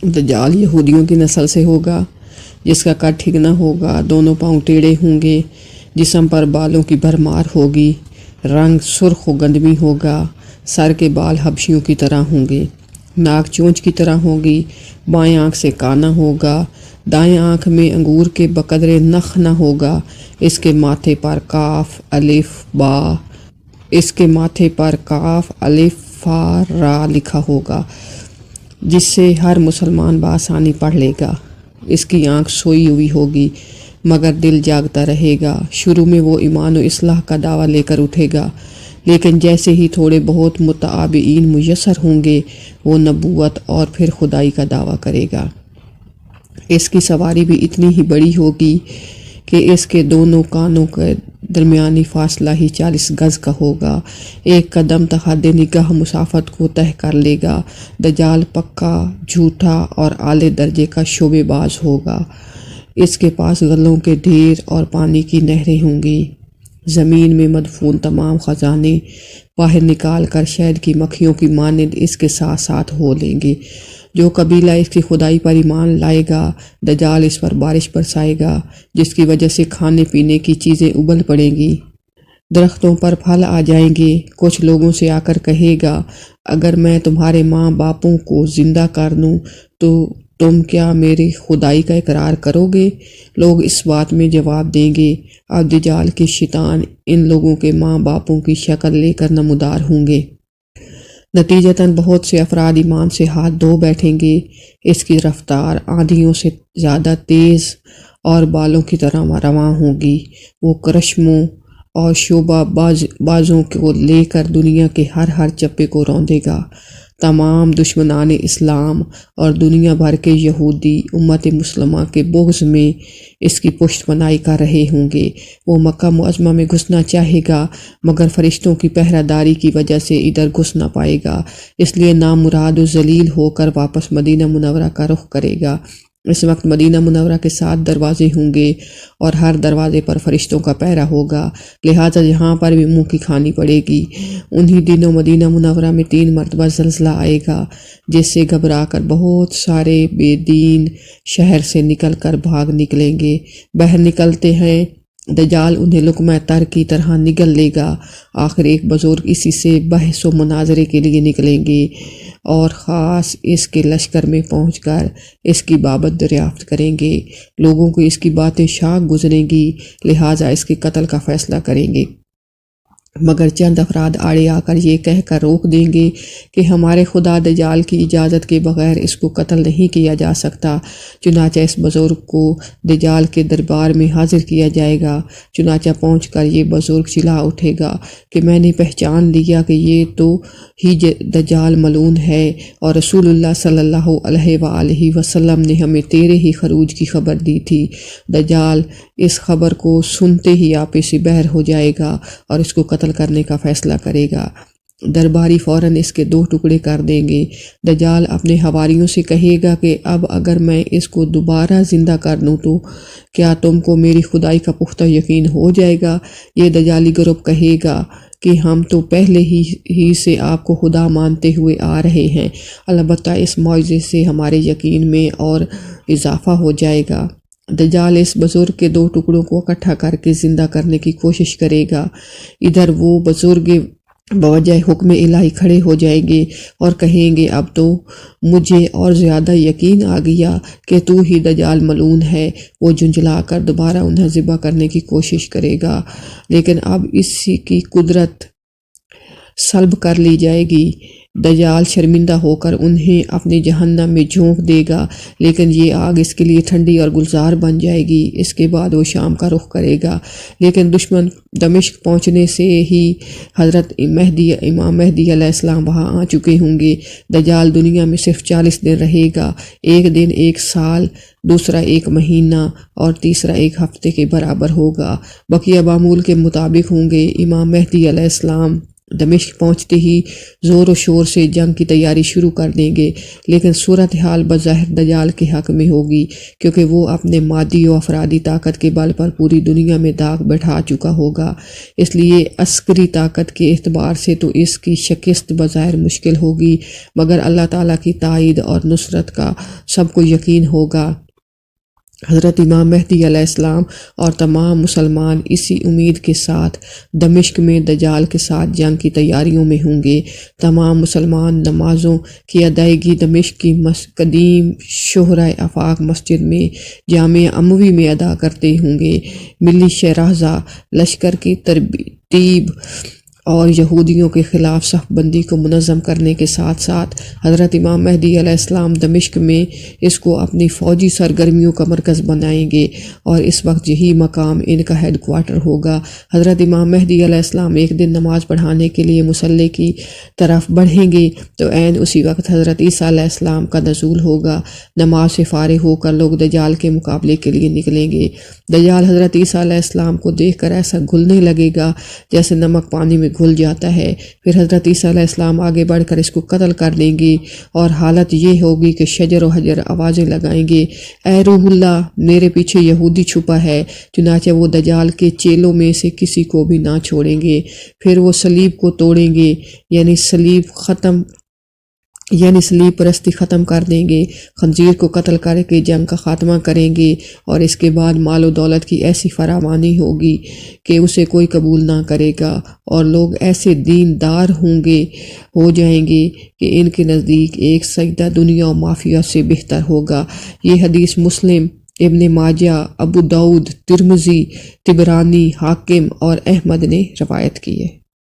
دجال یہودیوں کی نسل سے ہوگا، جس کا قد ٹھیک نہ ہوگا، دونوں پاؤں ٹیڑھے ہوں گے، جسم پر بالوں کی بھرمار ہوگی، رنگ سرخ و گندمی ہوگا، سر کے بال حبشیوں کی طرح ہوں گے، ناک چونچ کی طرح ہوگی، بائیں آنکھ سے کانا ہوگا، دائیں آنکھ میں انگور کے بقدرے نخ نہ ہوگا، اس کے ماتھے پر کاف الف فا را لکھا ہوگا، جس سے ہر مسلمان بآسانی پڑھ لے گا۔ اس کی آنکھ سوئی ہوئی ہوگی مگر دل جاگتا رہے گا۔ شروع میں وہ ایمان و اصلاح کا دعویٰ لے کر اٹھے گا، لیکن جیسے ہی تھوڑے بہت متابعین میسر ہوں گے وہ نبوت اور پھر خدائی کا دعویٰ کرے گا۔ اس کی سواری بھی اتنی ہی بڑی ہوگی کہ اس کے دونوں کانوں کے درمیانی فاصلہ ہی 40 گز کا ہوگا۔ ایک قدم حد نگاہ مسافت کو طے کر لے گا۔ دجال پکا، جھوٹا اور اعلی درجے کا شعبے باز ہوگا۔ اس کے پاس غلوں کے ڈھیر اور پانی کی نہریں ہوں گی۔ زمین میں مدفون تمام خزانے باہر نکال کر شہد کی مکھیوں کی مانند اس کے ساتھ ساتھ ہو لیں گے۔ جو قبیلہ اس کی خدائی پر ایمان لائے گا، دجال اس پر بارش برسائے گا، جس کی وجہ سے کھانے پینے کی چیزیں ابل پڑیں گی، درختوں پر پھل آ جائیں گے۔ کچھ لوگوں سے آ کر کہے گا، اگر میں تمہارے ماں باپوں کو زندہ کر دوں تو تم کیا میری خدائی کا اقرار کرو گے؟ لوگ اس بات میں جواب دیں گے، اب دجال کے شیطان ان لوگوں کے ماں باپوں کی شکل لے کر نمودار ہوں گے۔ نتیجتاً بہت سے افراد ایمان سے ہاتھ دھو بیٹھیں گے۔ اس کی رفتار آندھیوں سے زیادہ تیز اور بالوں کی طرح رواں ہوگی۔ وہ کرشموں اور شعبہ بازوں کو لے کر دنیا کے ہر چپے کو روندے گا۔ تمام دشمنان اسلام اور دنیا بھر کے یہودی امت مسلمہ کے بغض میں اس کی پشت پناہی کر رہے ہوں گے۔ وہ مکہ معظمہ میں گھسنا چاہے گا مگر فرشتوں کی پہرہ داری کی وجہ سے ادھر گھس نہ پائے گا، اس لیے نامراد و ذلیل ہو کر واپس مدینہ منورہ کا رخ کرے گا۔ اس وقت مدینہ منورہ کے 7 دروازے ہوں گے اور ہر دروازے پر فرشتوں کا پہرہ ہوگا، لہٰذا یہاں پر بھی منہ کی کھانی پڑے گی۔ انہی دنوں مدینہ منورہ میں 3 مرتبہ زلزلہ آئے گا، جس سے گھبرا کر بہت سارے بے دین شہر سے نکل کر بھاگ نکلیں گے۔ باہر نکلتے ہیں دجال انہیں لقمہ تر کی طرح نگل لے گا۔ آخر ایک بزرگ اسی سے بحث و مناظرے کے لیے نکلیں گے اور خاص اس کے لشکر میں پہنچ کر اس کی بابت دریافت کریں گے۔ لوگوں کو اس کی باتیں شاق گزریں گی، لہٰذا اس کے قتل کا فیصلہ کریں گے، مگر چند افراد آڑے آ کر یہ کہہ کر روک دیں گے کہ ہمارے خدا دجال کی اجازت کے بغیر اس کو قتل نہیں کیا جا سکتا۔ چنانچہ اس بزرگ کو دجال کے دربار میں حاضر کیا جائے گا۔ چنانچہ پہنچ کر یہ بزرگ چلا اٹھے گا کہ میں نے پہچان لیا کہ یہ تو ہی دجال ملعون ہے، اور رسول اللہ صلی اللہ علیہ وآلہ وسلم نے ہمیں تیرے ہی خروج کی خبر دی تھی۔ دجال اس خبر کو سنتے ہی آپے سے بحر ہو جائے گا اور اس کو قتل کرنے کا فیصلہ کرے گا۔ درباری فوراً اس کے 2 ٹکڑے کر دیں گے۔ دجال اپنے حواریوں سے کہے گا کہ اب اگر میں اس کو دوبارہ زندہ کر دوں تو کیا تم کو میری خدائی کا پختہ یقین ہو جائے گا؟ یہ دجالی گروپ کہے گا کہ ہم تو پہلے ہی سے آپ کو خدا مانتے ہوئے آ رہے ہیں، البتہ اس معجزے سے ہمارے یقین میں اور اضافہ ہو جائے گا۔ دجال اس بزرگ کے 2 ٹکڑوں کو اکٹھا کر کے زندہ کرنے کی کوشش کرے گا۔ ادھر وہ بزرگ بوجہ حکم الہی کھڑے ہو جائیں گے اور کہیں گے اب تو مجھے اور زیادہ یقین آ گیا کہ تو ہی دجال ملعون ہے۔ وہ جھنجھلا کر دوبارہ انہیں ذبح کرنے کی کوشش کرے گا، لیکن اب اسی کی قدرت سلب کر لی جائے گی۔ دجال شرمندہ ہو کر انہیں اپنے جہنم میں جھونک دے گا، لیکن یہ آگ اس کے لیے ٹھنڈی اور گلزار بن جائے گی۔ اس کے بعد وہ شام کا رخ کرے گا، لیکن دشمن دمشق پہنچنے سے ہی حضرت امام مہدی علیہ السلام وہاں آ چکے ہوں گے۔ دجال دنیا میں صرف 40 دن رہے گا، ایک دن 1 سال، دوسرا 1 مہینہ اور تیسرا 1 ہفتے کے برابر ہوگا۔ بقیہ معمول کے مطابق ہوں گے۔ امام مہدی علیہ السلام دمشق پہنچتے ہی زور و شور سے جنگ کی تیاری شروع کر دیں گے، لیکن صورتحال بظاہر دجال کے حق میں ہوگی، کیونکہ وہ اپنے مادی و افرادی طاقت کے بل پر پوری دنیا میں داغ بٹھا چکا ہوگا۔ اس لیے عسکری طاقت کے اعتبار سے تو اس کی شکست بظاہر مشکل ہوگی، مگر اللہ تعالیٰ کی تائید اور نصرت کا سب کو یقین ہوگا۔ حضرت امام مہدی علیہ السلام اور تمام مسلمان اسی امید کے ساتھ دمشق میں دجال کے ساتھ جنگ کی تیاریوں میں ہوں گے۔ تمام مسلمان نمازوں کی ادائیگی دمشق کی قدیم شہرۂ آفاق مسجد میں جامع اموی میں ادا کرتے ہوں گے۔ ملی شہرازہ لشکر کی ترتیب اور یہودیوں کے خلاف صف بندی کو منظم کرنے کے ساتھ ساتھ حضرت امام مہدی علیہ السلام دمشق میں اس کو اپنی فوجی سرگرمیوں کا مرکز بنائیں گے، اور اس وقت یہی مقام ان کا ہیڈ کوارٹر ہوگا۔ حضرت امام مہدی علیہ السلام ایک دن نماز پڑھانے کے لیے مصلی کی طرف بڑھیں گے تو عین اسی وقت حضرت عیسیٰ علیہ السلام کا نزول ہوگا۔ نماز سے فارغ ہو کر لوگ دجال کے مقابلے کے لیے نکلیں گے۔ دجال حضرت عیسیٰ علیہ السلام کو دیکھ کر ایسا گھلنے لگے گا جیسے نمک پانی میں گھل جاتا ہے۔ پھر حضرت عیسیٰ علیہ السلام آگے بڑھ کر اس کو قتل کر دیں گے، اور حالت یہ ہوگی کہ شجر و حجر آوازیں لگائیں گے، اے روح اللہ، میرے پیچھے یہودی چھپا ہے۔ چنانچہ وہ دجال کے چیلوں میں سے کسی کو بھی نہ چھوڑیں گے۔ پھر وہ صلیب کو توڑیں گے، یعنی صلیب پرستی ختم کر دیں گے، خنزیر کو قتل کر کے جنگ کا خاتمہ کریں گے، اور اس کے بعد مال و دولت کی ایسی فراوانی ہوگی کہ اسے کوئی قبول نہ کرے گا، اور لوگ ایسے دیندار ہو جائیں گے کہ ان کے نزدیک ایک سجدہ دنیا و مافیہ سے بہتر ہوگا۔ یہ حدیث مسلم، ابن ماجہ، ابو داؤد، ترمذی، طبرانی، حاکم اور احمد نے روایت کی ہے۔